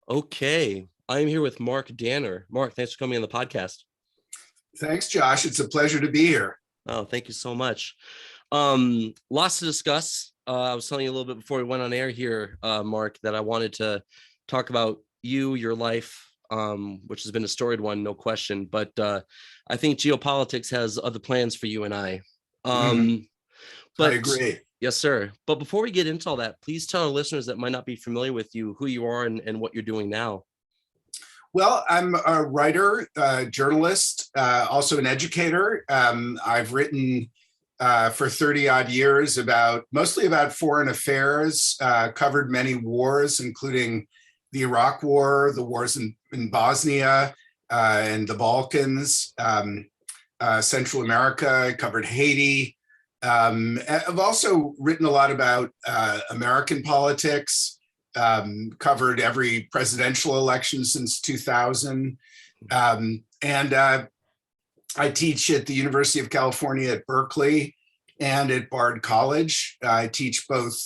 Okay, I'm here with Mark Danner. Mark, thanks for coming on the podcast. Thanks, Josh. It's a pleasure to be here. Oh, thank you so much. Lots to discuss. I was telling you a little bit before we went on air here, Mark, that I wanted to talk about you, your life, which has been a storied one, no question. But I think geopolitics has other plans for you and I. Mhm. Um, I but agree. yes, sir. But before we get into all that, please tell our listeners that might not be familiar with you, who you are and what you're doing now. Well, I'm a writer, journalist, also an educator. I've written for 30 odd years mostly about foreign affairs, covered many wars, including the Iraq War, the wars in Bosnia and the Balkans, Central America. I covered Haiti. I've also written a lot about American politics, covered every presidential election since 2000. And I teach at the University of California at Berkeley and at Bard College. I teach both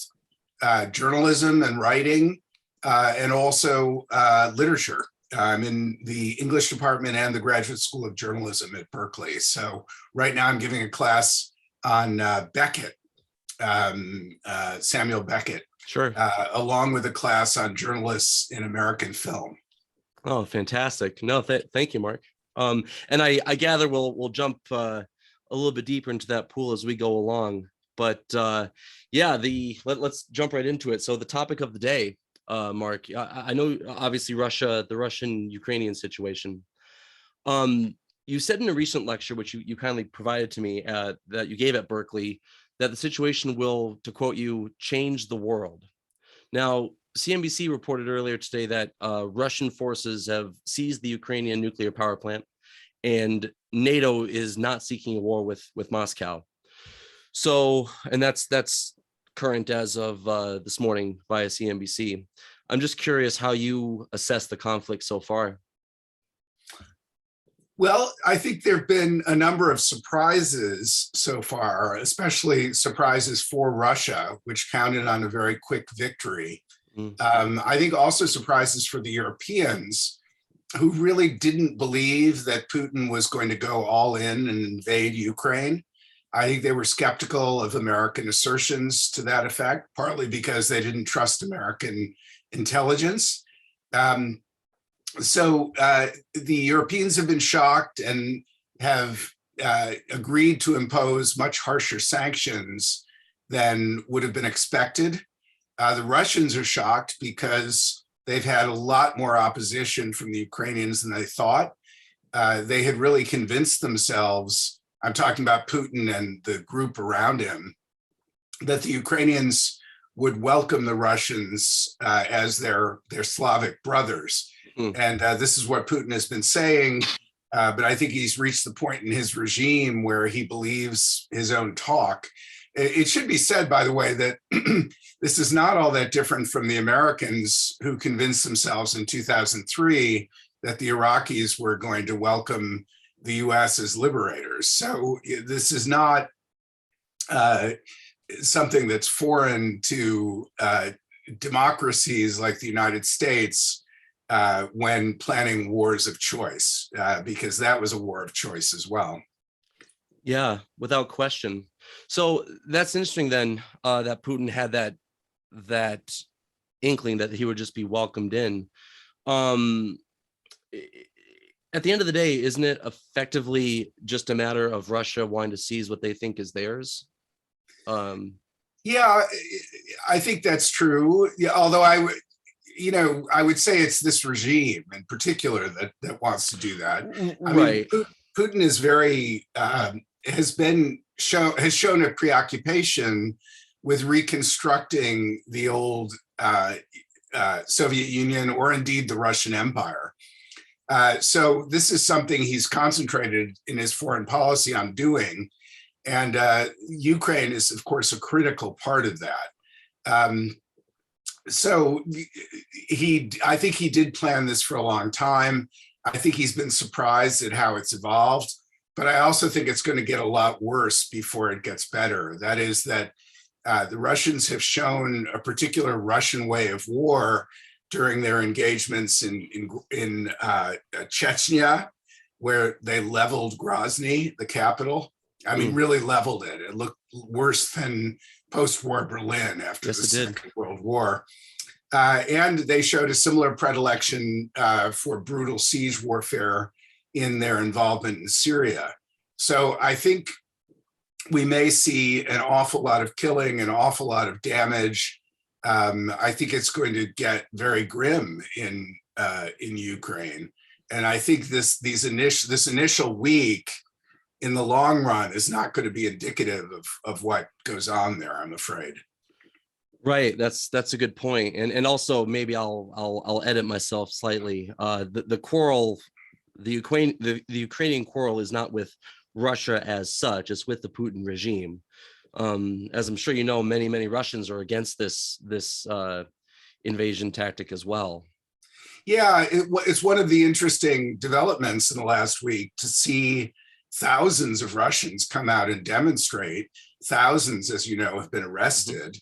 journalism and writing and also literature. I'm in the English department and the Graduate School of Journalism at Berkeley. So right now I'm giving a class on Beckett, Samuel Beckett, Sure. along with a class on journalists in American film. Oh, fantastic. No, thank you, Mark. And I gather we'll jump a little bit deeper into that pool as we go along. But yeah, let's jump right into it. So the topic of the day, Mark, I know obviously the Russian-Ukrainian situation. You said in a recent lecture, which you kindly provided to me, that you gave at Berkeley, that the situation will, to quote you, change the world. Now, CNBC reported earlier today that Russian forces have seized the Ukrainian nuclear power plant, and NATO is not seeking a war with Moscow. So, and that's current as of this morning via CNBC. I'm just curious how you assess the conflict so far. Well, I think there have been a number of surprises so far, especially surprises for Russia, which counted on a very quick victory. I think also surprises for the Europeans, who really didn't believe that Putin was going to go all in and invade Ukraine. I think they were skeptical of American assertions to that effect, partly because they didn't trust American intelligence. So the Europeans have been shocked and have agreed to impose much harsher sanctions than would have been expected. The Russians are shocked because they've had a lot more opposition from the Ukrainians than they thought. They had really convinced themselves, I'm talking about Putin and the group around him, that the Ukrainians would welcome the Russians as their Slavic brothers. And this is what Putin has been saying, but I think he's reached the point in his regime where he believes his own talk. It should be said, by the way, that this is not all that different from the Americans who convinced themselves in 2003 that the Iraqis were going to welcome the US as liberators. So this is not something that's foreign to democracies like the United States when planning wars of choice, because that was a war of choice as well. Yeah, without question. So that's interesting then, that Putin had that inkling that he would just be welcomed in. At the end of the day, isn't it effectively just a matter of Russia wanting to seize what they think is theirs? Yeah, I think that's true. Yeah, although I would say it's this regime in particular that wants to do that. I Right. mean, Putin is has shown a preoccupation with reconstructing the old Soviet Union or indeed the Russian Empire. So this is something he's concentrated in his foreign policy on doing. And Ukraine is, of course, a critical part of that. So I think he did plan this for a long time. I think he's been surprised at how it's evolved, but I also think it's going to get a lot worse before it gets better. That is that the Russians have shown a particular Russian way of war during their engagements in Chechnya, where they leveled Grozny, the capital. I mean, really leveled it. It looked worse than post-war Berlin after the Second World War. And they showed a similar predilection for brutal siege warfare in their involvement in Syria. So I think we may see an awful lot of killing, an awful lot of damage. I think it's going to get very grim in Ukraine. And I think this initial week in the long run is not going to be indicative of what goes on there, I'm afraid. Right, that's a good point, and also maybe I'll edit myself slightly. The quarrel, the Ukrainian quarrel is not with Russia as such; it's with the Putin regime. As I'm sure you know, many Russians are against this invasion tactic as well. Yeah, it's one of the interesting developments in the last week to see thousands of Russians come out and demonstrate. Thousands, as you know, have been arrested.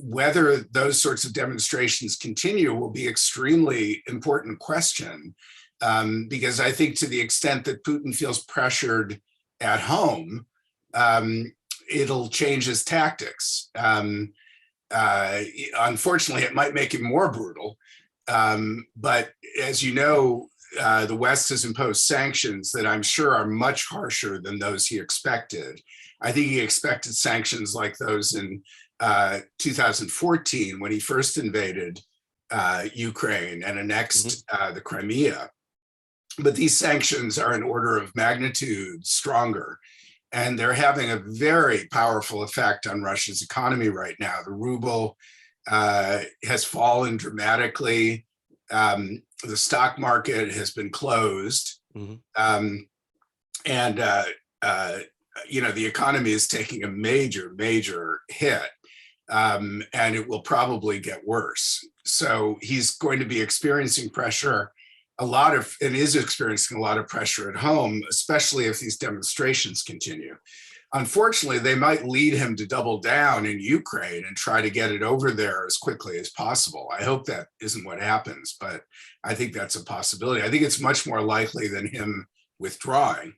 Whether those sorts of demonstrations continue will be extremely important question, because I think to the extent that Putin feels pressured at home, it'll change his tactics. Unfortunately, it might make him more brutal. But as you know, the West has imposed sanctions that I'm sure are much harsher than those he expected. I think he expected sanctions like those in 2014 when he first invaded Ukraine and annexed the Crimea. But these sanctions are an order of magnitude stronger, and they're having a very powerful effect on Russia's economy right now. The ruble has fallen dramatically. The stock market has been closed. And you know, the economy is taking a major hit, and it will probably get worse. So he's going to be experiencing pressure, and is experiencing a lot of pressure at home, especially if these demonstrations continue. Unfortunately, they might lead him to double down in Ukraine and try to get it over there as quickly as possible. I hope that isn't what happens, but I think that's a possibility. I think it's much more likely than him withdrawing,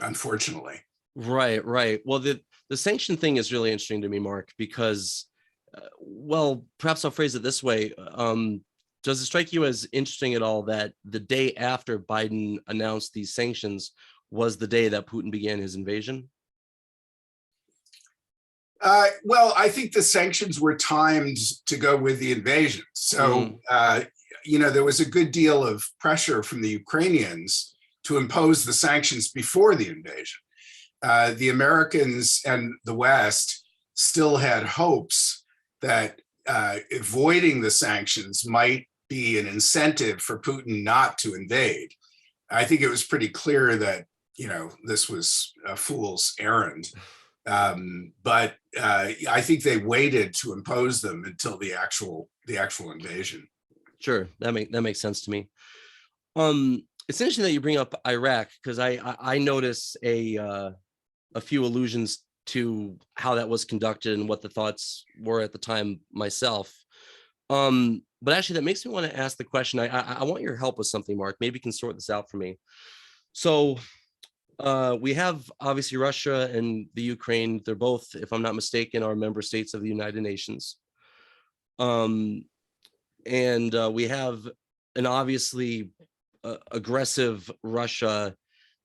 unfortunately. Right. Well, the sanction thing is really interesting to me, Mark, because, well, perhaps I'll phrase it this way. Does it strike you as interesting at all that the day after Biden announced these sanctions was the day that Putin began his invasion? Well, I think the sanctions were timed to go with the invasion. So, you know, there was a good deal of pressure from the Ukrainians to impose the sanctions before the invasion. The Americans and the West still had hopes that avoiding the sanctions might be an incentive for Putin not to invade. I think it was pretty clear that, you know, this was a fool's errand. But I think they waited to impose them until the actual invasion. Sure, that makes sense to me. It's interesting that you bring up Iraq, because I notice a few allusions to how that was conducted and what the thoughts were at the time myself. But actually, that makes me want to ask the question. I want your help with something, Mark. Maybe you can sort this out for me. So we have obviously Russia and the Ukraine. They're both, if I'm not mistaken, are member states of the United Nations. And we have an obviously aggressive Russia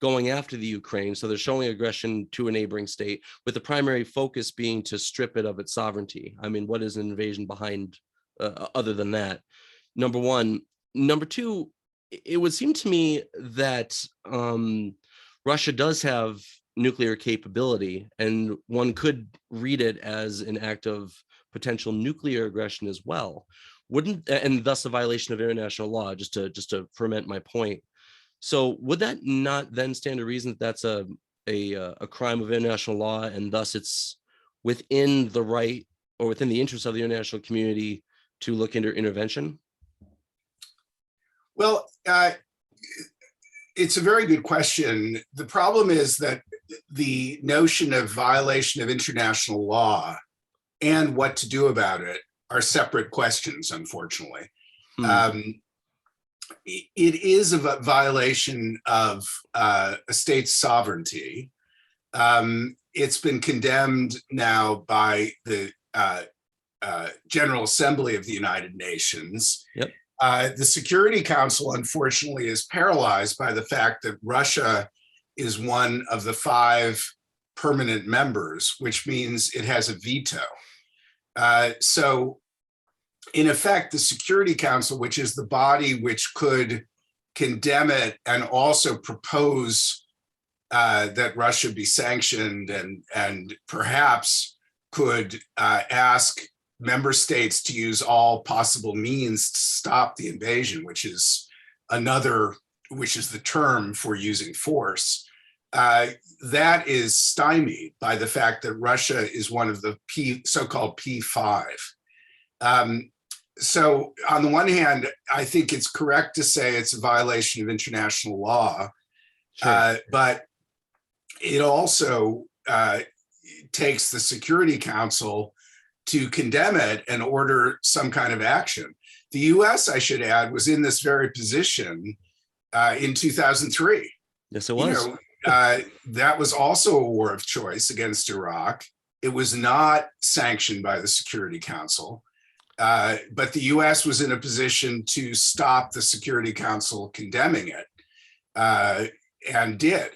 going after the Ukraine. So they're showing aggression to a neighboring state, with the primary focus being to strip it of its sovereignty. I mean, what is an invasion behind other than that? Number one. Number two, it would seem to me that Russia does have nuclear capability, and one could read it as an act of potential nuclear aggression as well. And thus a violation of international law, just to ferment my point. So would that not then stand to reason that that's a crime of international law, and thus it's within the right or within the interest of the international community to look into intervention? Well, it's a very good question. The problem is that the notion of violation of international law and what to do about it are separate questions, unfortunately. Hmm. It is a violation of a state's sovereignty. It's been condemned now by the General Assembly of the United Nations. Yep. The Security Council, unfortunately, is paralyzed by the fact that Russia is one of the 5 permanent members, which means it has a veto. So, in effect, the Security Council, which is the body which could condemn it and also propose that Russia be sanctioned and perhaps could ask member states to use all possible means to stop the invasion, which is the term for using force. That is stymied by the fact that Russia is one of the so-called P5. So on the one hand, I think it's correct to say it's a violation of international law, Sure. but it also takes the Security Council to condemn it and order some kind of action. The US, I should add, was in this very position in 2003. Yes, it was. That was also a war of choice against Iraq. It was not sanctioned by the Security Council, but the US was in a position to stop the Security Council condemning it, and did.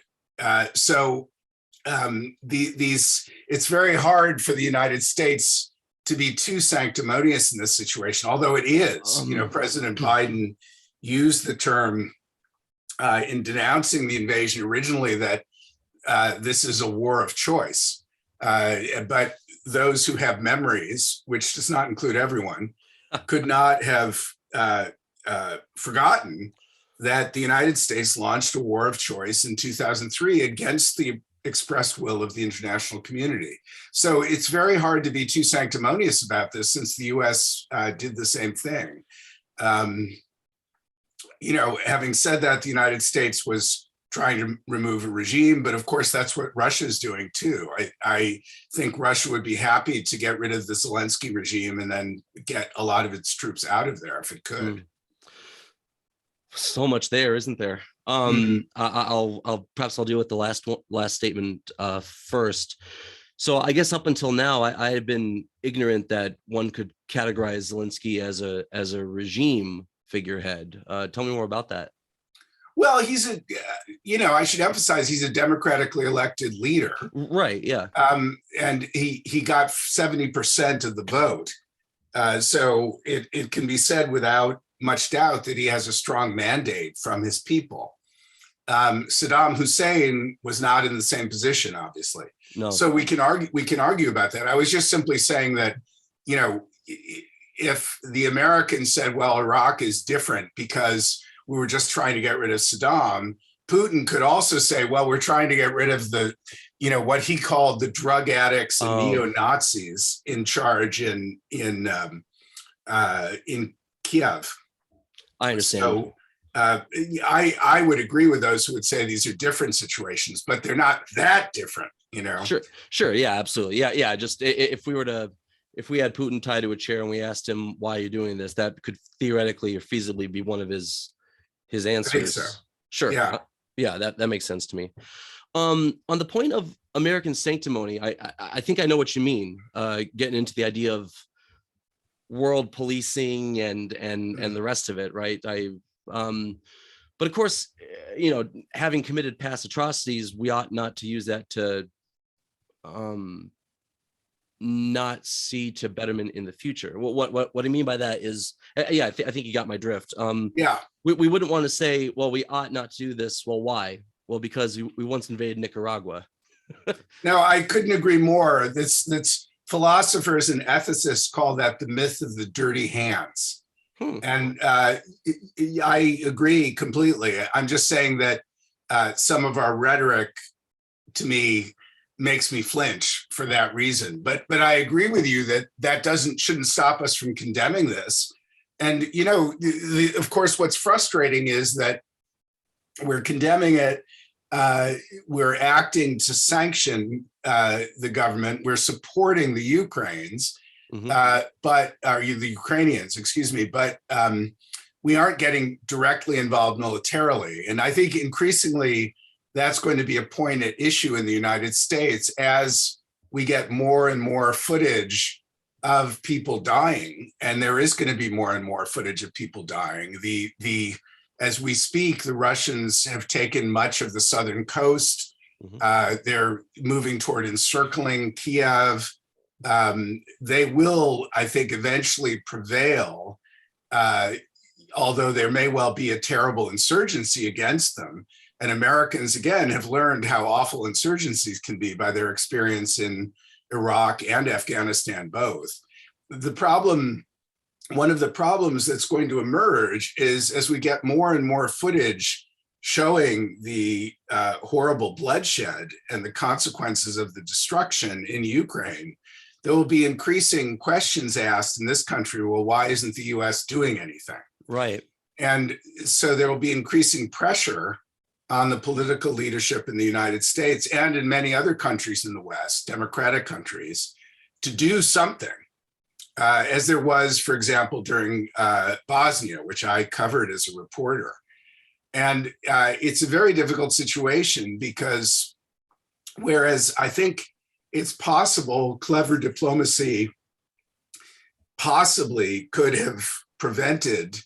It's very hard for the United States to be too sanctimonious in this situation, although it is. President Biden used the term in denouncing the invasion originally that this is a war of choice. But those who have memories, which does not include everyone, could not have forgotten that the United States launched a war of choice in 2003 against the expressed will of the international community. So it's very hard to be too sanctimonious about this, since the US did the same thing. Having said that, the United States was trying to remove a regime, but of course that's what Russia is doing too. I think Russia would be happy to get rid of the Zelinski regime and then get a lot of its troops out of there if it could. So much there, isn't there? I'll deal with the last statement first. So I guess up until now, I had been ignorant that one could categorize Zelinski as a regime figurehead. Tell me more about that. Well, I should emphasize he's a democratically elected leader. Right, yeah. And he got 70% of the vote. So it can be said without much doubt that he has a strong mandate from his people. Saddam Hussein was not in the same position, obviously. No. So we can argue about that. I was just simply saying that, if the Americans said, well, Iraq is different because we were just trying to get rid of Saddam, Putin could also say, well, we're trying to get rid of the, what he called the drug addicts and neo-Nazis in charge in Kiev. I understand. So I would agree with those who would say these are different situations, but they're not that different, Sure. Yeah, absolutely. Yeah. Just if we had Putin tied to a chair and we asked him why you're doing this, that could theoretically or feasibly be one of his answers. I think so. Sure. Yeah. That makes sense to me. On the point of American sanctimony, I think I know what you mean. Getting into the idea of world policing and the rest of it, right? But of course, having committed past atrocities, we ought not to use that to not see to betterment in the future. What I mean by that is, I think you got my drift. We wouldn't want to say, well, we ought not to do this. Well, why? Well, because we once invaded Nicaragua. No, I couldn't agree more. That's philosophers and ethicists call that the myth of the dirty hands. And I agree completely. I'm just saying that some of our rhetoric, to me, makes me flinch for that reason. But I agree with you that shouldn't stop us from condemning this. And of course, what's frustrating is that we're condemning it. We're acting to sanction the government. We're supporting the Ukrainians. Mhm. but are you the Ukrainians, excuse me, but we aren't getting directly involved militarily. And I think increasingly that's going to be a point at issue in the United States as we get more and more footage of people dying. And there is going to be more and more footage of people dying. As we speak, the Russians have taken much of the southern coast. They're moving toward encircling Kiev. They will, I think, eventually prevail, although there may well be a terrible insurgency against them. And Americans, again, have learned how awful insurgencies can be by their experience in Iraq and Afghanistan both. The problem, one of the problems that's going to emerge is as we get more and more footage showing the horrible bloodshed and the consequences of the destruction in Ukraine, there will be increasing questions asked in this country, well, why isn't the US doing anything? Right. And so there will be increasing pressure on the political leadership in the United States and in many other countries in the West, democratic countries, to do something, as there was, for example, during Bosnia, which I covered as a reporter. And it's a very difficult situation because whereas I think it's possible clever diplomacy possibly could have prevented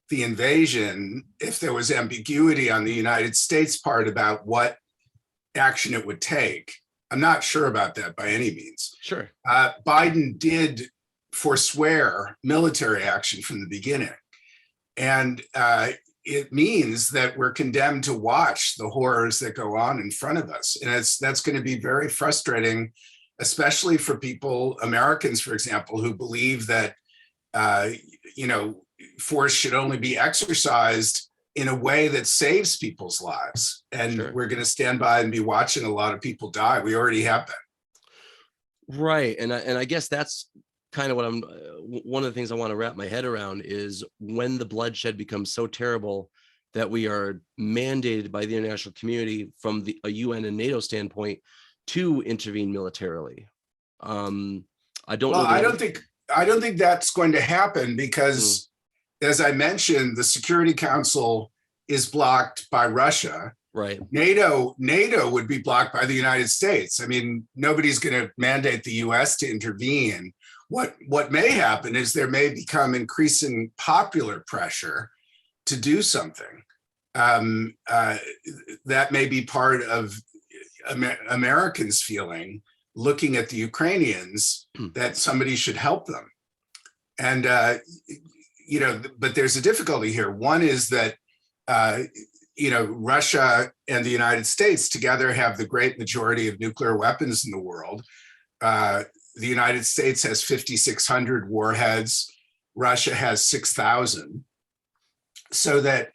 the invasion if there was ambiguity on the United States part about what action it would take. I'm not sure about that by any means. Sure. Biden did forswear military action from the beginning. And it means that we're condemned to watch the horrors that go on in front of us. And that's going to be very frustrating, especially for people, Americans, for example, who believe that, force should only be exercised in a way that saves people's lives. And Sure. We're going to stand by and be watching a lot of people die. We already have been. Right. And I guess that's kind of what one of the things I want to wrap my head around is when the bloodshed becomes so terrible that we are mandated by the international community from a UN and NATO standpoint to intervene militarily. I don't know. I don't think that's going to happen because, as I mentioned, the Security Council is blocked by Russia. Right. NATO would be blocked by the United States. I mean, nobody's going to mandate the US to intervene. What may happen is there may become increasing popular pressure to do something. That may be part of Americans feeling, looking at the Ukrainians, that somebody should help them. And, but there's a difficulty here. One is that, Russia and the United States together have the great majority of nuclear weapons in the world. The United States has 5,600 warheads. Russia has 6,000. So that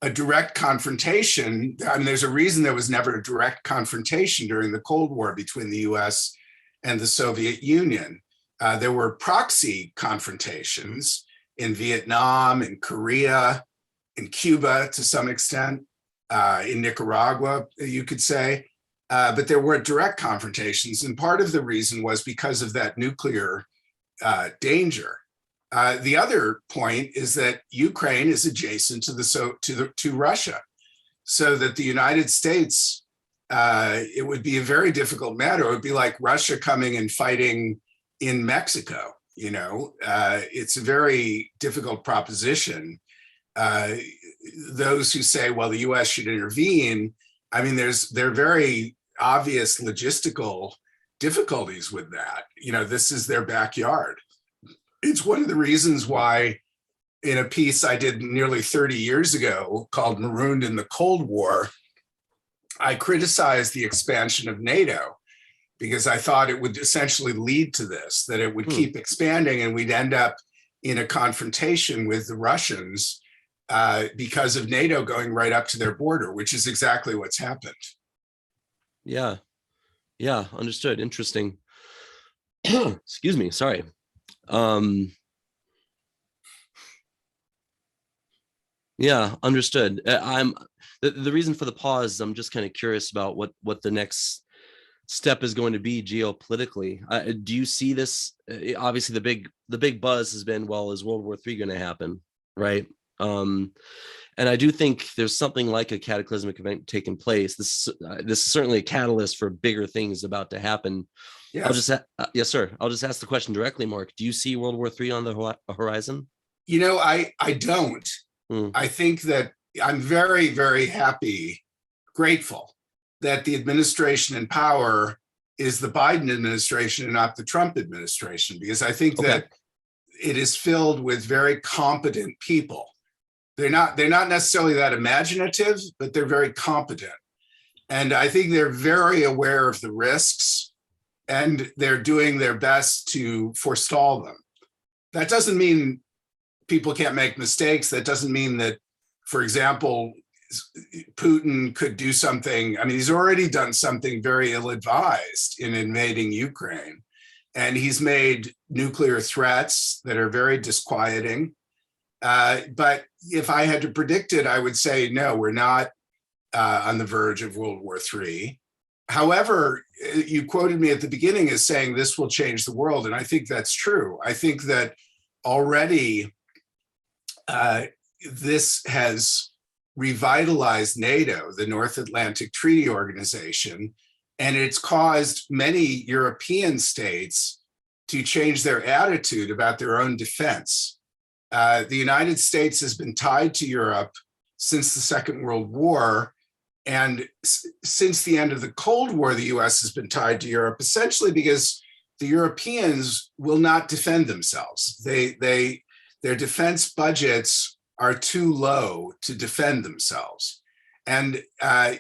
a direct confrontation, I mean, there's a reason there was never a direct confrontation during the Cold War between the US and the Soviet Union. There were proxy confrontations in Vietnam, in Korea, in Cuba to some extent, in Nicaragua, you could say. But there were direct confrontations. And part of the reason was because of that nuclear danger. The other point is that Ukraine is adjacent to Russia, so that the United States, it would be a very difficult matter. It would be like Russia coming and fighting in Mexico. It's a very difficult proposition. Those who say, well, the US should intervene, I mean, there are very obvious logistical difficulties with that. This is their backyard. It's one of the reasons why in a piece I did nearly 30 years ago called Marooned in the Cold War, I criticized the expansion of NATO because I thought it would essentially lead to this, that it would keep expanding and we'd end up in a confrontation with the Russians because of NATO going right up to their border, which is exactly what's happened. Yeah. Yeah. Understood. Interesting. Excuse me. Sorry. Yeah, understood. The reason for the pause, I'm just kind of curious about what the next step is going to be geopolitically. Do you see this? Obviously, the big buzz has been, well, is World War III going to happen, right? And I do think there's something like a cataclysmic event taking place. This is certainly a catalyst for bigger things about to happen. Yes. Yes, sir. I'll just ask the question directly, Mark. Do you see World War III on the horizon? I don't. Hmm. I think that I'm very, very happy, grateful that the administration in power is the Biden administration and not the Trump administration, because I think that it is filled with very competent people. They're not necessarily that imaginative, but they're very competent. And I think they're very aware of the risks, and they're doing their best to forestall them. That doesn't mean people can't make mistakes. That doesn't mean that, for example, Putin could do something. I mean, he's already done something very ill-advised in invading Ukraine, and he's made nuclear threats that are very disquieting. But if I had to predict it, I would say, no, we're not on the verge of World War III. However, you quoted me at the beginning as saying this will change the world, and I think that's true. I think that already this has revitalized NATO, the North Atlantic Treaty Organization, and it's caused many European states to change their attitude about their own defense. The United States has been tied to Europe since the Second World War, and since the end of the Cold War, the US has been tied to Europe, essentially because the Europeans will not defend themselves. Their defense budgets are too low to defend themselves. And I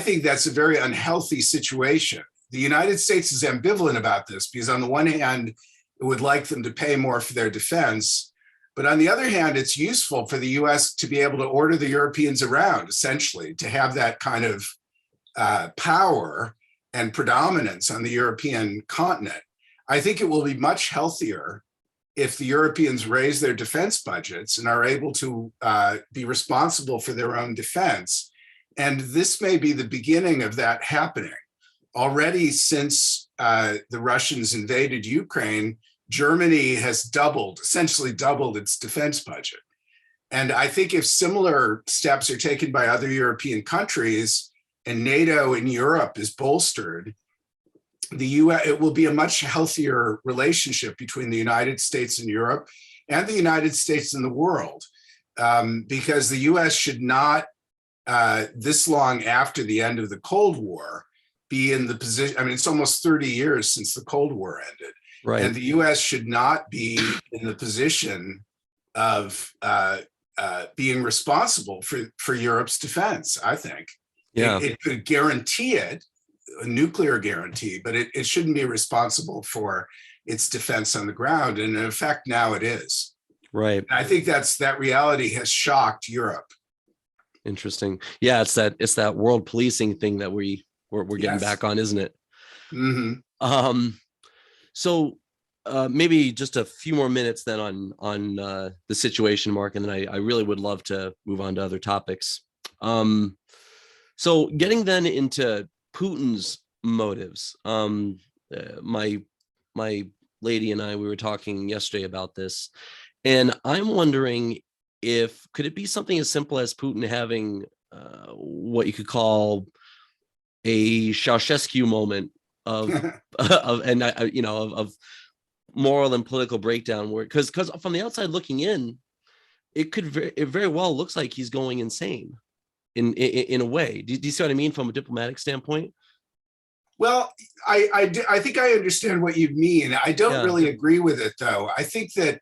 think that's a very unhealthy situation. The United States is ambivalent about this because on the one hand, it would like them to pay more for their defense. But on the other hand, it's useful for the US to be able to order the Europeans around, essentially, to have that kind of power and predominance on the European continent. I think it will be much healthier if the Europeans raise their defense budgets and are able to be responsible for their own defense. And this may be the beginning of that happening. Already since the Russians invaded Ukraine, Germany has essentially doubled its defense budget. And I think if similar steps are taken by other European countries and NATO in Europe is bolstered, the US, it will be a much healthier relationship between the United States and Europe and the United States and the world, because the US should not, this long after the end of the Cold War, be in the position, I mean, it's almost 30 years since the Cold War ended. Right. And the US should not be in the position of being responsible for Europe's defense, I think. Yeah. It could guarantee it, a nuclear guarantee, but it shouldn't be responsible for its defense on the ground. And in fact, now it is. Right. And I think that reality has shocked Europe. Interesting. Yeah, it's that world policing thing that we're getting back on, isn't it? Mm-hmm. So maybe just a few more minutes then on the situation, Mark, and then I really would love to move on to other topics. So getting then into Putin's motives. My lady and I, we were talking yesterday about this, and I'm wondering could it be something as simple as Putin having what you could call a Ceausescu moment of of moral and political breakdown, where because from the outside looking in, it very well looks like he's going insane in a way. Do you see what I mean from a diplomatic standpoint? Well, I think I understand what you mean. I don't really agree with it, though. I think that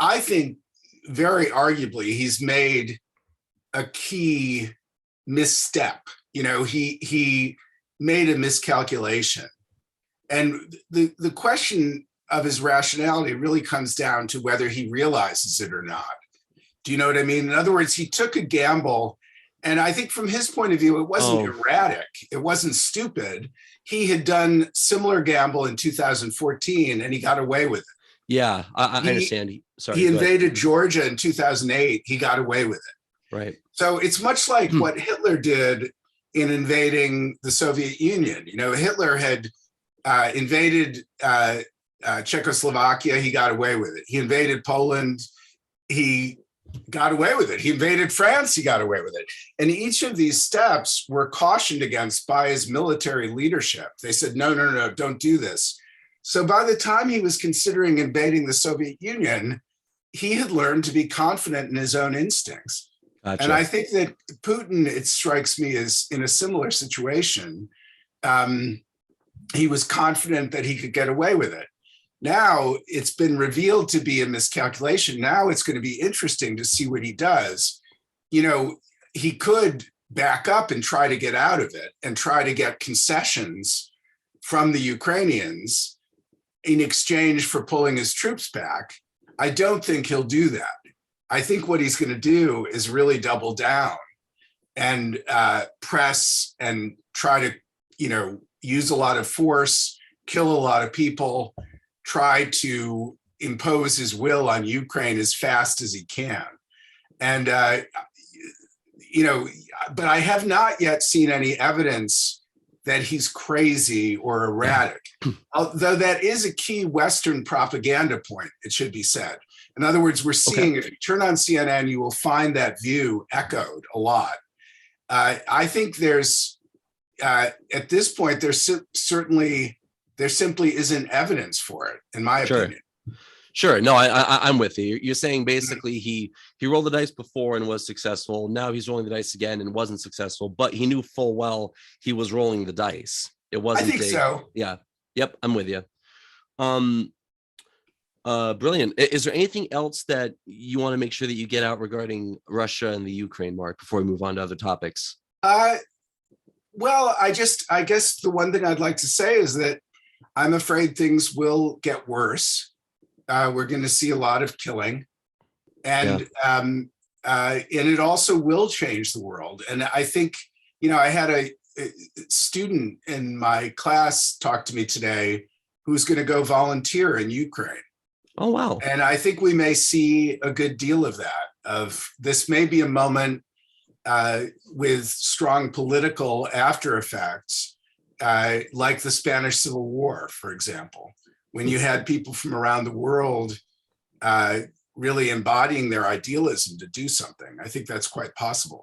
I think very arguably he's made a key misstep. He made a miscalculation. And the question of his rationality really comes down to whether he realizes it or not. Do you know what I mean? In other words, he took a gamble. And I think from his point of view, it wasn't erratic. It wasn't stupid. He had done similar gamble in 2014 and he got away with it. Yeah, I understand. He invaded Georgia in 2008. He got away with it. Right. So it's much like what Hitler did in invading the Soviet Union. Hitler had invaded Czechoslovakia. He got away with it. He invaded Poland. He got away with it. He invaded France. He got away with it. And each of these steps were cautioned against by his military leadership. They said, no, no, no, don't do this. So by the time he was considering invading the Soviet Union, he had learned to be confident in his own instincts. Gotcha. And I think that Putin, it strikes me, is in a similar situation. He was confident that he could get away with it. Now it's been revealed to be a miscalculation. Now it's going to be interesting to see what he does. He could back up and try to get out of it and try to get concessions from the Ukrainians in exchange for pulling his troops back. I don't think he'll do that. I think what he's going to do is really double down and press and try to, use a lot of force, kill a lot of people, try to impose his will on Ukraine as fast as he can. And, but I have not yet seen any evidence that he's crazy or erratic, although that is a key Western propaganda point, it should be said. In other words, we're seeing, if you turn on CNN, you will find that view echoed a lot. I think there's, at this point, there simply isn't evidence for it, in my opinion. Sure. No, I'm with you. You're saying basically he rolled the dice before and was successful. Now he's rolling the dice again and wasn't successful, but he knew full well he was rolling the dice. It wasn't. I think so. Yeah. Yep. I'm with you. Brilliant. Is there anything else that you want to make sure that you get out regarding Russia and the Ukraine, Mark, before we move on to other topics? Well, I guess the one thing I'd like to say is that I'm afraid things will get worse. We're going to see a lot of killing, and it also will change the world. And I think, I had a student in my class talk to me today who's going to go volunteer in Ukraine. Oh, wow. And I think we may see a good deal of that. This may be a moment with strong political after effects, like the Spanish Civil War, for example, when you had people from around the world really embodying their idealism to do something. I think that's quite possible.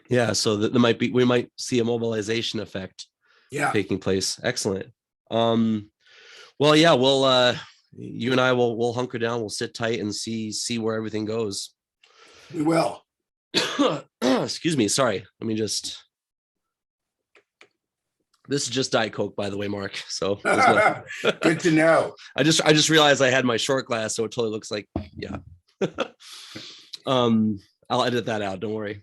Yeah, so we might see a mobilization effect taking place. Excellent. Well, yeah, you and I will hunker down, we'll sit tight and see where everything goes. We will. Excuse me, sorry. Let me just. This is just Diet Coke, by the way, Mark. So good to know. I just realized I had my short glass, so it totally looks like, yeah. I'll edit that out. Don't worry.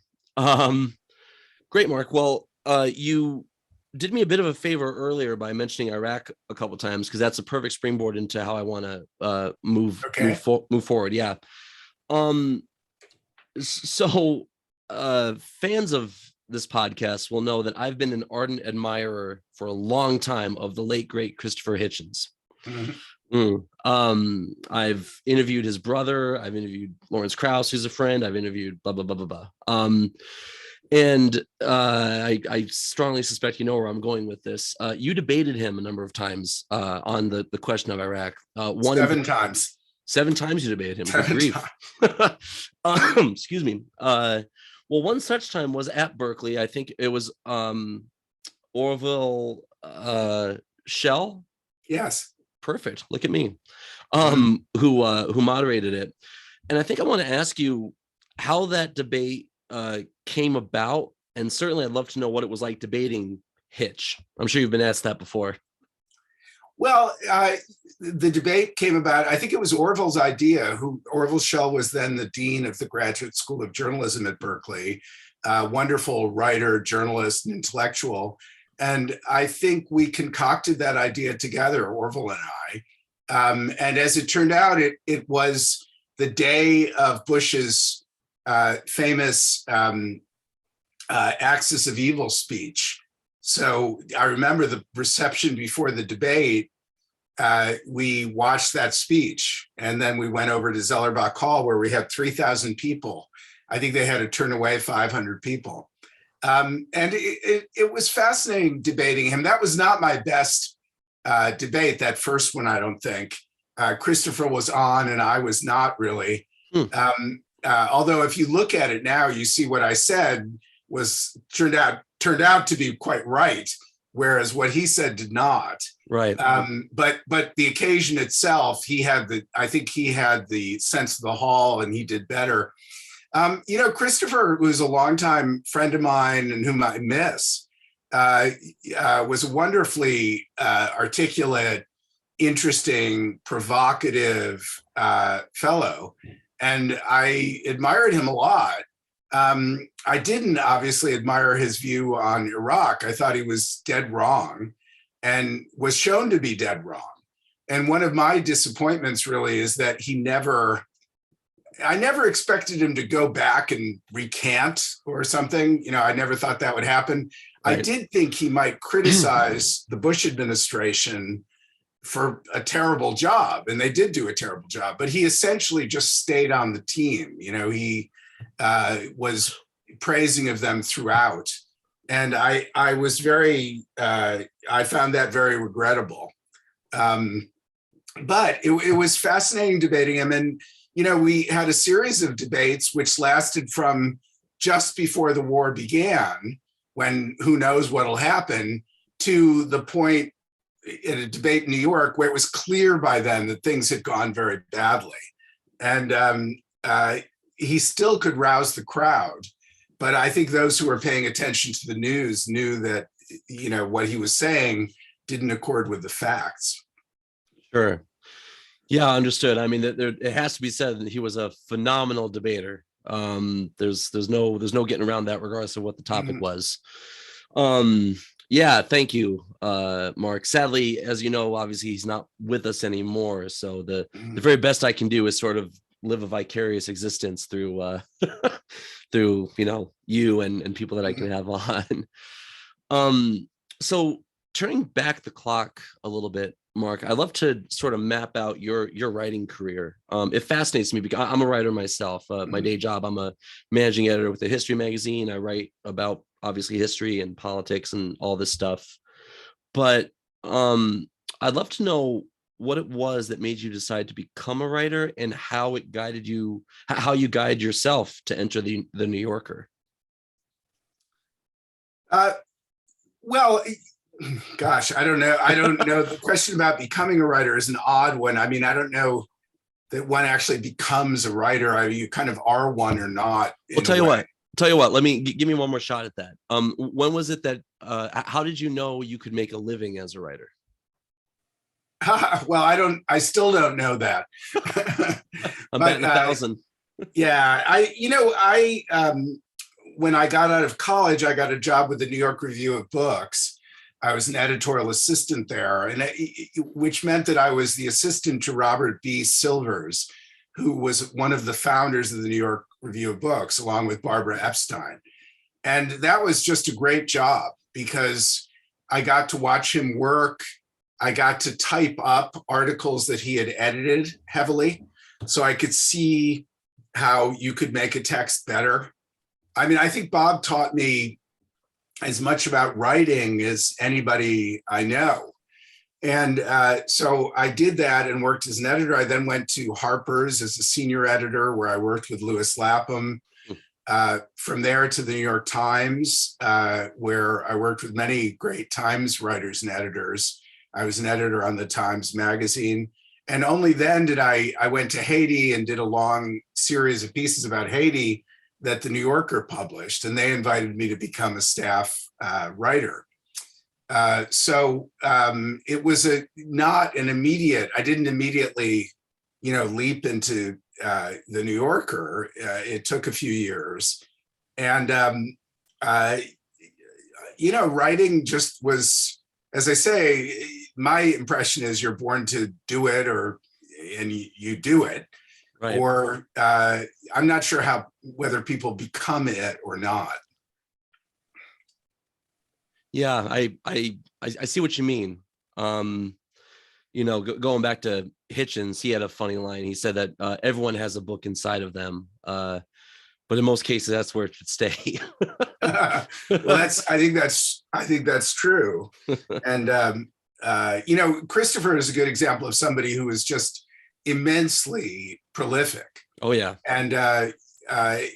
Great, Mark. Well, you did me a bit of a favor earlier by mentioning Iraq a couple of times, because that's a perfect springboard into how I want to move forward. Yeah. So fans of this podcast will know that I've been an ardent admirer for a long time of the late great Christopher Hitchens. Mm-hmm. I've interviewed his brother. I've interviewed Lawrence Krauss, who's a friend. I've interviewed blah blah blah blah blah. And I strongly suspect you know where I'm going with this. You debated him a number of times on the question of Iraq. 7 times. 7 times you debated him. Good grief. Excuse me. Well, one such time was at Berkeley. I think it was Orville Shell. Yes. Perfect. Look at me. Who moderated it. And I think I want to ask you how that debate came about. And certainly I'd love to know what it was like debating Hitch. I'm sure you've been asked that before. Well, the debate came about, I think it was Orville's idea. Orville Shell was then the dean of the Graduate School of Journalism at Berkeley, wonderful writer, journalist, and intellectual. And I think we concocted that idea together, Orville and I. And as it turned out, it was the day of Bush's famous Axis of Evil speech. So I remember the reception before the debate. We watched that speech, and then we went over to Zellerbach Hall, where we had 3,000 people. I think they had to turn away 500 people. And it was fascinating debating him. That was not my best debate, that first one, I don't think. Christopher was on and I was not really. Hmm. Although if you look at it now, you see what I said was turned out to be quite right, whereas what he said did not. Right. But the occasion itself, I think he had the sense of the hall and he did better. Christopher, who's a longtime friend of mine and whom I miss, was a wonderfully articulate, interesting, provocative fellow. And I admired him a lot. I didn't obviously admire his view on Iraq. I thought he was dead wrong and was shown to be dead wrong. And one of my disappointments really is that I never expected him to go back and recant or something. I never thought that would happen. Right. I did think he might criticize the Bush administration for a terrible job, and they did do a terrible job, but he essentially just stayed on the team. He was praising of them throughout. And I was I found that very regrettable. But it was fascinating debating him. And, we had a series of debates which lasted from just before the war began, when who knows what'll happen, to the point in a debate in New York where it was clear by then that things had gone very badly. And he still could rouse the crowd. But I think those who were paying attention to the news knew that, what he was saying didn't accord with the facts. Sure. Yeah, understood. I mean, it has to be said that he was a phenomenal debater. There's no getting around that, regardless of what the topic was. Yeah, thank you, Mark. Sadly, as you know, obviously he's not with us anymore. So the very best I can do is sort of live a vicarious existence through through you and people that I can have on. So turning back the clock a little bit, Mark, I'd love to sort of map out your writing career. It fascinates me because I'm a writer myself. My day job, I'm a managing editor with a history magazine. I write about obviously history and politics and all this stuff. But I'd love to know what it was that made you decide to become a writer and how it guided you, how you guide yourself to enter the New Yorker. Well, gosh, I don't know. I don't know. The question about becoming a writer is an odd one. I mean, I don't know that one actually becomes a writer. You kind of are one or not. Well, tell you what, let me give me one more shot at that. When was it that, how did you know you could make a living as a writer? Well, I still don't know that. I'm betting 1,000. Yeah. When I got out of college, I got a job with the New York Review of Books. I was an editorial assistant there, which meant that I was the assistant to Robert B. Silvers, who was one of the founders of the New York Review of Books, along with Barbara Epstein. And that was just a great job because I got to watch him work. I got to type up articles that he had edited heavily, so I could see how you could make a text better. I mean, I think Bob taught me as much about writing as anybody I know. And so I did that and worked as an editor. I then went to Harper's as a senior editor, where I worked with Lewis Lapham. From there to the New York Times, where I worked with many great Times writers and editors. I was an editor on the Times Magazine. And only then did I went to Haiti and did a long series of pieces about Haiti that the New Yorker published, and they invited me to become a staff writer. So it was not an immediate, I didn't immediately, leap into the New Yorker. It took a few years. And, writing just was, as I say, my impression is you're born to do it, and you do it. Right. Or I'm not sure whether people become it or not. Yeah, I see what you mean. Going back to Hitchens, he had a funny line. He said that everyone has a book inside of them, but Well, in most cases, that's where it should stay. I think that's true. And, Christopher is a good example of somebody who is just immensely prolific. Oh, yeah. And I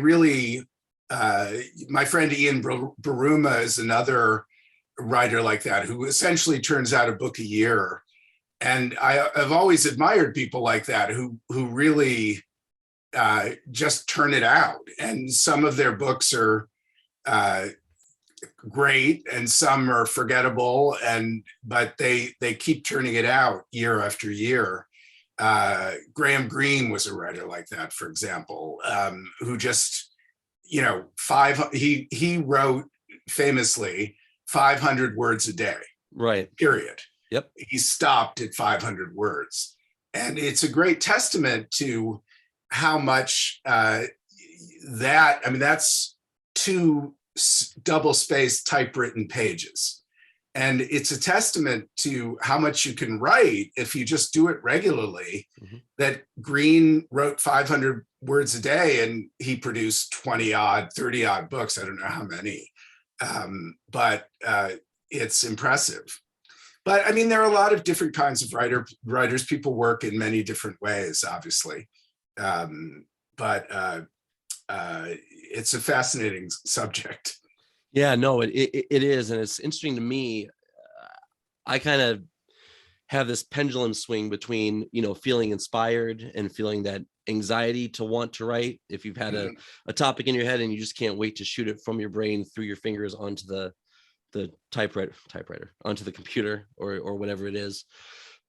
really, my friend Ian Baruma is another writer like that, who essentially turns out a book a year. And I've always admired people like that who really just turn it out. And some of their books are great and some are forgettable, but they keep turning it out year after year. Graham Greene was a writer like that, for example, who just, he wrote famously 500 words a day. Right. Period. Yep. He stopped at 500 words. And it's a great testament to how much that's 2 double-spaced typewritten pages. And it's a testament to how much you can write if you just do it regularly. Mm-hmm. That Greene wrote 500 words a day and he produced 20-odd, 30-odd books. I don't know how many, but it's impressive. But I mean, there are a lot of different kinds of writers. People work in many different ways, obviously. But it's a fascinating subject. Yeah, no, it is. And it's interesting to me. I kind of have this pendulum swing between, feeling inspired and feeling that anxiety to want to write. If you've had a topic in your head and you just can't wait to shoot it from your brain through your fingers onto the typewriter, onto the computer or whatever it is.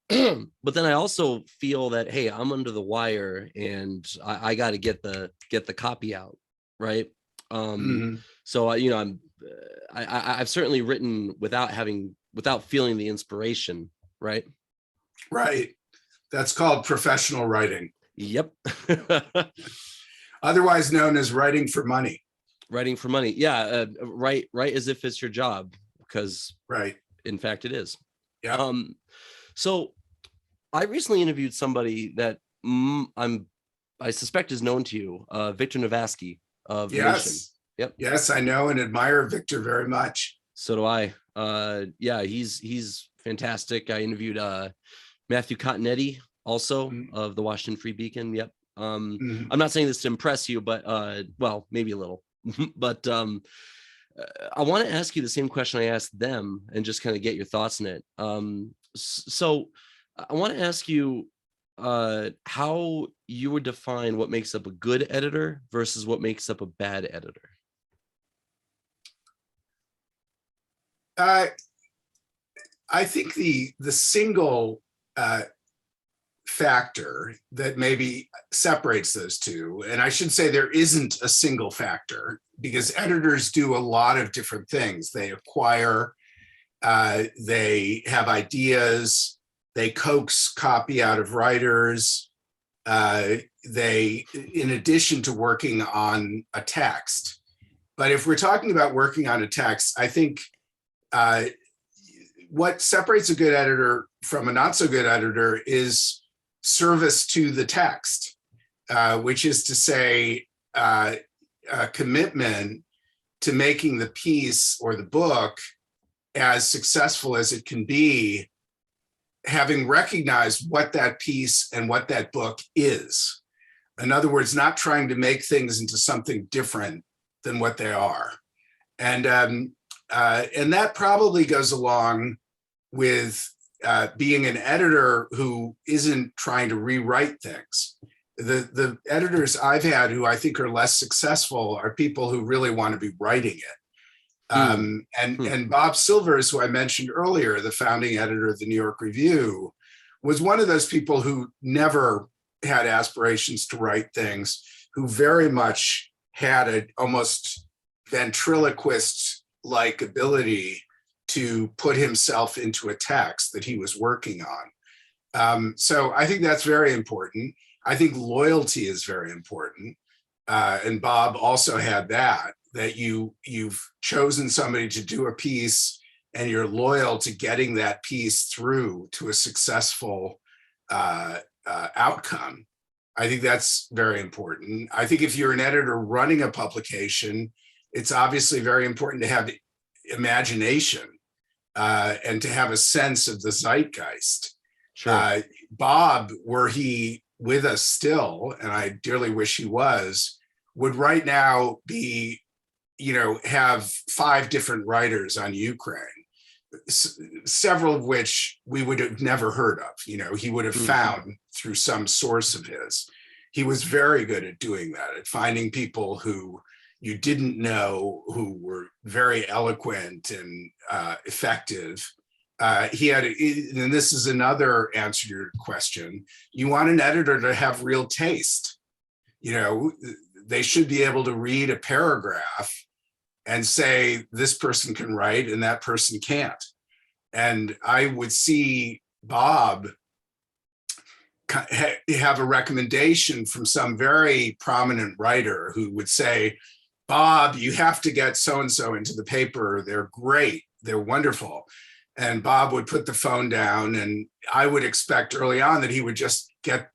But then I also feel that, hey, I'm under the wire and I got to get the copy out, right? So I've certainly written without feeling the inspiration, right? Right. That's called professional writing. Yep. Otherwise known as writing for money. Writing for money. Yeah. Write as if it's your job, because right. In fact, it is. Yeah. So I recently interviewed somebody that I suspect is known to you, Victor Navasky of Yes. Nation. Yep. Yes, I know and admire Victor very much. So do I. Yeah, he's fantastic. I interviewed Matthew Continetti, also of the Washington Free Beacon. Yep. I'm not saying this to impress you, but well, maybe a little. But I want to ask you the same question I asked them and just kind of get your thoughts on it. So I want to ask you how you would define what makes up a good editor versus what makes up a bad editor. I think the single factor that maybe separates those two, and I should say there isn't a single factor, because editors do a lot of different things. They acquire, they have ideas, they coax copy out of writers, they, in addition to working on a text. But if we're talking about working on a text, I think what separates a good editor from a not so good editor is service to the text, which is to say a commitment to making the piece or the book as successful as it can be, having recognized what that piece and what that book is. In other words, not trying to make things into something different than what they are. And that probably goes along with being an editor who isn't trying to rewrite things. The editors I've had who I think are less successful are people who really want to be writing it. And Bob Silvers, who I mentioned earlier, the founding editor of the New York Review, was one of those people who never had aspirations to write things, who very much had an almost ventriloquist-like ability to put himself into a text that he was working on. So I think that's very important. I think loyalty is very important. And Bob also had that you've chosen somebody to do a piece and you're loyal to getting that piece through to a successful outcome. I think that's very important. I think if you're an editor running a publication, it's obviously very important to have imagination and to have a sense of the zeitgeist. Sure. Bob, were he with us still, and I dearly wish he was, would right now be, have 5 different writers on Ukraine, several of which we would have never heard of. He would have found through some source of his. He was very good at doing that, at finding people who you didn't know, who were very eloquent and effective. He had, and this is another answer to your question, you want an editor to have real taste. They should be able to read a paragraph and say, this person can write and that person can't. And I would see Bob have a recommendation from some very prominent writer who would say, Bob, you have to get so-and-so into the paper. They're great. They're wonderful. And Bob would put the phone down, and I would expect early on that he would just get,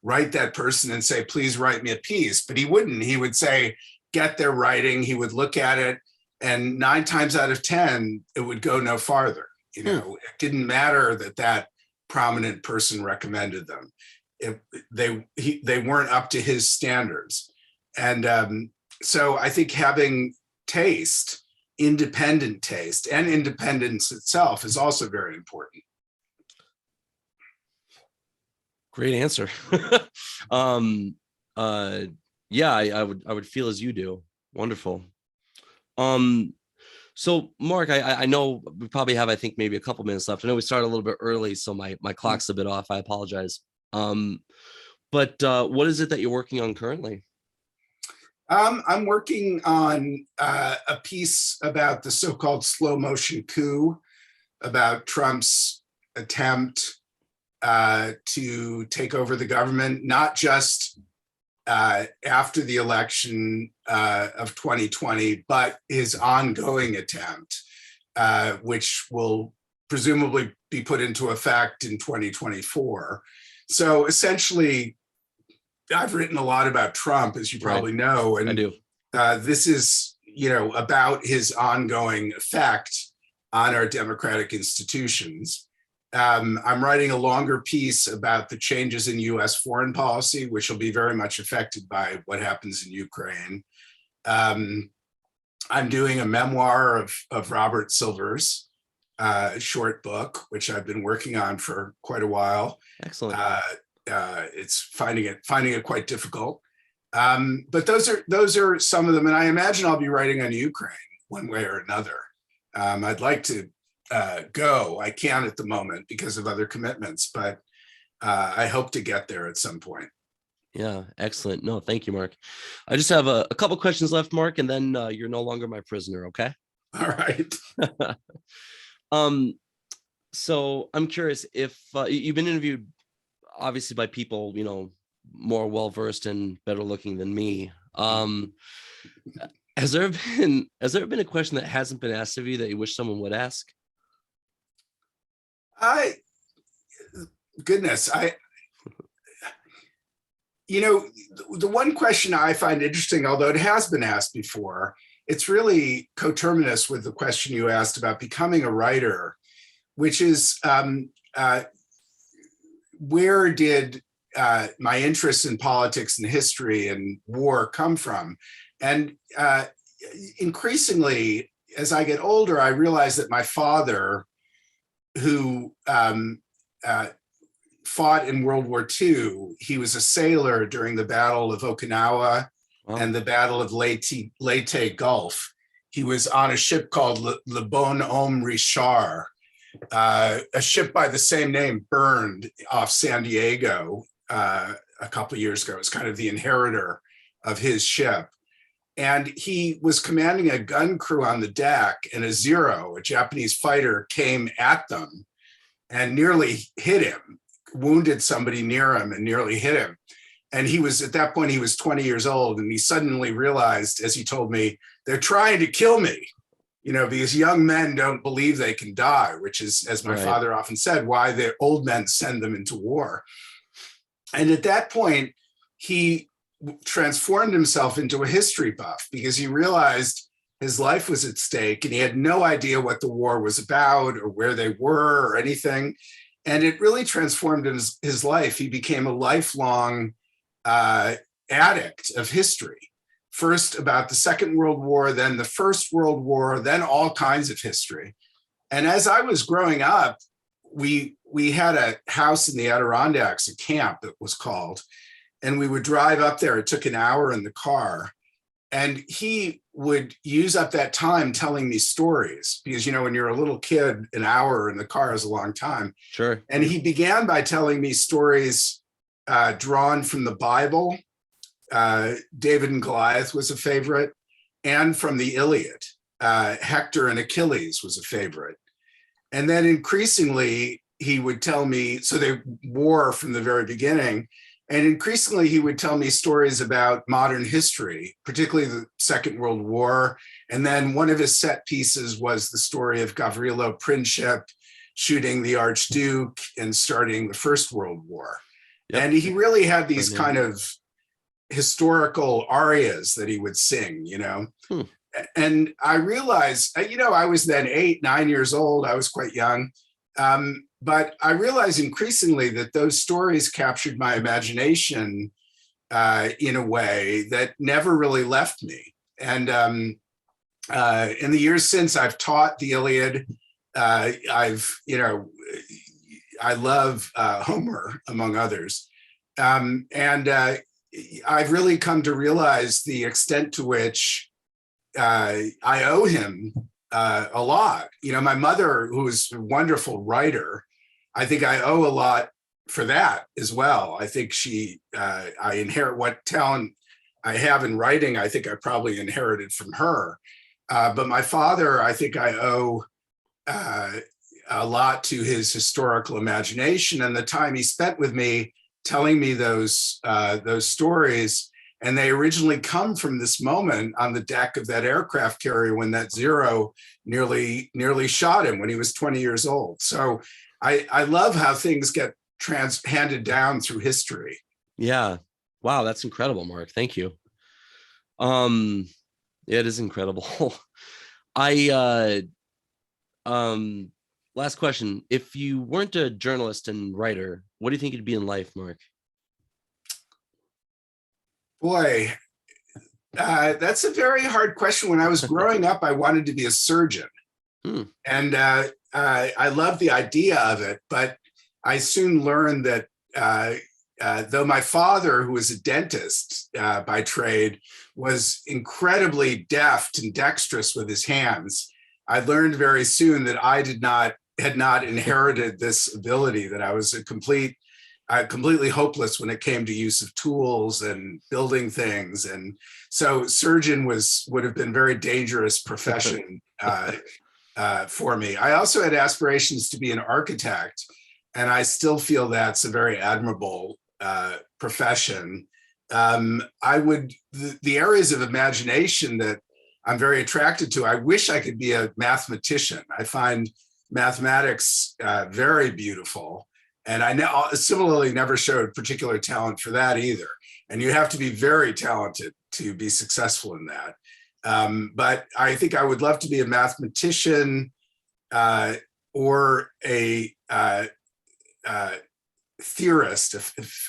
write that person and say, please write me a piece. But he wouldn't. He would say, get their writing. He would look at it, and 9 times out of 10, it would go no farther. It didn't matter that prominent person recommended them. They weren't up to his standards. And so I think having taste, independent taste, and independence itself is also very important. Great answer. Yeah, I would feel as you do. Wonderful. So Mark, I know we probably have, I think, maybe a couple minutes left. I know we started a little bit early, so my clock's a bit off. I apologize. But what is it that you're working on currently? I'm working on a piece about the so-called slow motion coup, about Trump's attempt to take over the government, not just after the election of 2020, but his ongoing attempt, which will presumably be put into effect in 2024. So essentially, I've written a lot about Trump, as you probably know, and I do. This is, about his ongoing effect on our democratic institutions. I'm writing a longer piece about the changes in U.S. foreign policy, which will be very much affected by what happens in Ukraine. I'm doing a memoir of Robert Silver's short book, which I've been working on for quite a while. Excellent. It's finding it quite difficult. But those are some of them, and I imagine I'll be writing on Ukraine one way or another. I'd like to go. I can't at the moment because of other commitments, but I hope to get there at some point. Yeah, excellent. No, thank you, Mark. I just have a couple questions left, Mark, and then you're no longer my prisoner. Okay. All right. So I'm curious if you've been interviewed, obviously, by people more well versed and better looking than me. Has there been a question that hasn't been asked of you that you wish someone would ask? The one question I find interesting, although it has been asked before, it's really coterminous with the question you asked about becoming a writer, which is where did my interest in politics and history and war come from? And increasingly, as I get older, I realize that my father, who fought in World War II, he was a sailor during the Battle of Okinawa and the Battle of Leyte Gulf. He was on a ship called Le Bon Homme Richard. A ship by the same name burned off San Diego a couple of years ago. It was kind of the inheritor of his ship. And he was commanding a gun crew on the deck, and a Zero, a Japanese fighter, came at them and nearly hit him, wounded somebody near him and nearly hit him. And he was, at that point, he was 20 years old, and he suddenly realized, as he told me, they're trying to kill me, because young men don't believe they can die, which is, as my father often said, why the old men send them into war. And at that point, he transformed himself into a history buff because he realized his life was at stake and he had no idea what the war was about or where they were or anything. And it really transformed his life. He became a lifelong addict of history. First about the Second World War, then the First World War, then all kinds of history. And as I was growing up, we had a house in the Adirondacks, a camp it was called, and we would drive up there. It took an hour in the car. And he would use up that time telling me stories because, you know, when you're a little kid, an hour in the car is a long time. Sure. And he began by telling me stories drawn from the Bible. David and Goliath was a favorite, and from the Iliad. Hector and Achilles was a favorite. And then increasingly, he would tell me, so they war from the very beginning. And increasingly, he would tell me stories about modern history, particularly the Second World War. And then one of his set pieces was the story of Gavrilo Princip shooting the Archduke and starting the First World War. Yep. And he really had these kind of historical arias that he would sing, you know. And I realized, you know, I was then 8, 9 years old. I was quite young. But I realized increasingly that those stories captured my imagination in a way that never really left me. And in the years since, I've taught the Iliad. You know, I love Homer, among others. And I've really come to realize the extent to which I owe him a lot. You know, my mother, who is a wonderful writer, I think I owe a lot for that as well. I think I inherit what talent I have in writing. I think I probably inherited from her. But my father, I think I owe a lot to his historical imagination and the time he spent with me telling me those stories. And they originally come from this moment on the deck of that aircraft carrier when that Zero nearly shot him when he was 20 years old. So I love how things get handed down through history. Yeah. Wow, that's incredible, Mark. Thank you. Yeah, it is incredible. Last question. If you weren't a journalist and writer, what do you think you'd be in life, Mark? Boy, that's a very hard question. When I was growing up, I wanted to be a surgeon. And I love the idea of it, but I soon learned that though my father, who was a dentist by trade, was incredibly deft and dexterous with his hands, I learned very soon that I had not inherited this ability, that I was completely hopeless when it came to use of tools and building things. And so surgeon would have been a very dangerous profession for me. I also had aspirations to be an architect, and I still feel that's a very admirable profession. The areas of imagination that I'm very attracted to, I wish I could be a mathematician. I find mathematics very beautiful. And I similarly never showed particular talent for that either. And you have to be very talented to be successful in that. But I think I would love to be a mathematician or a theorist, a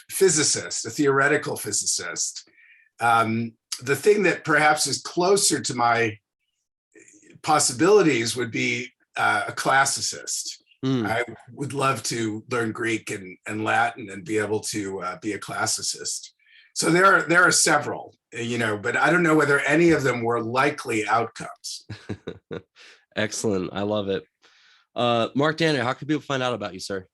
physicist, a theoretical physicist. The thing that perhaps is closer to my possibilities would be a classicist. I would love to learn Greek and Latin and be able to be a classicist. So there are several, you know, but I don't know whether any of them were likely outcomes. Excellent. I love it. Mark Danner, how can people find out about you, sir?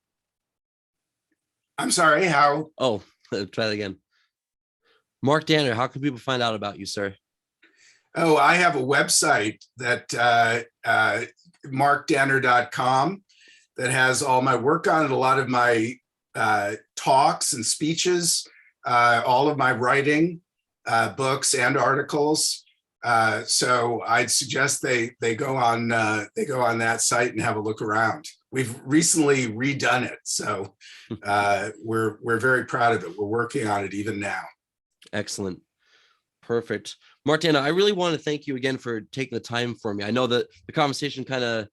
I'm sorry, how? Oh, try that again. Mark Danner, how can people find out about you, sir? Oh, I have a website that markdanner.com that has all my work on it, a lot of my talks and speeches, all of my writing, books and articles. So I'd suggest they go on that site and have a look around. we've recently redone it. So we're very proud of it. We're working on it even now. Excellent. Perfect. Martina, I really want to thank you again for taking the time for me. I know that the conversation kind of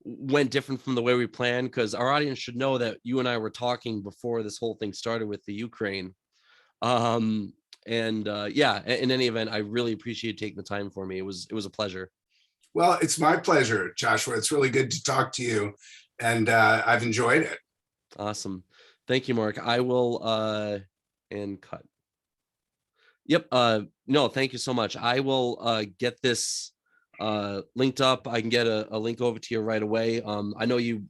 went different from the way we planned, because our audience should know that you and I were talking before this whole thing started with the Ukraine. Yeah, in any event, I really appreciate taking the time for me. It was a pleasure. Well, it's my pleasure, Joshua. It's really good to talk to you, and I've enjoyed it. Awesome. Thank you, Mark. I will and cut. Yep. No, thank you so much. I will get this linked up. I can get a link over to you right away. I know you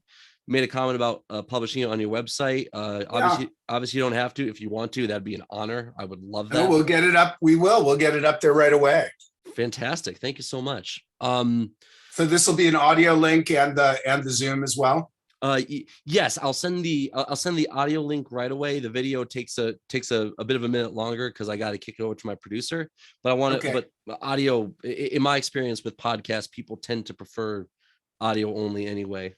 made a comment about publishing it on your website. Obviously you don't have to. If you want to, that'd be an honor. I would love that. No, we'll get it up. We'll get it up there right away. Fantastic. Thank you so much. So this will be an audio link and the Zoom as well. Yes, I'll send the audio link right away. The video takes a bit of a minute longer because I got to kick it over to my producer. But I want to. But audio, in my experience with podcasts, people tend to prefer audio only anyway.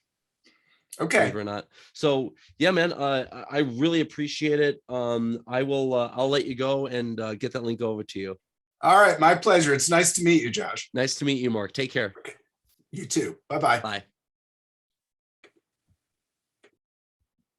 Okay. Believe it or not. So yeah, man, I really appreciate it. I will. I'll let you go and get that link over to you. All right, my pleasure. It's nice to meet you, Josh. Nice to meet you, Mark. Take care. Okay. You too. Bye-bye. Bye.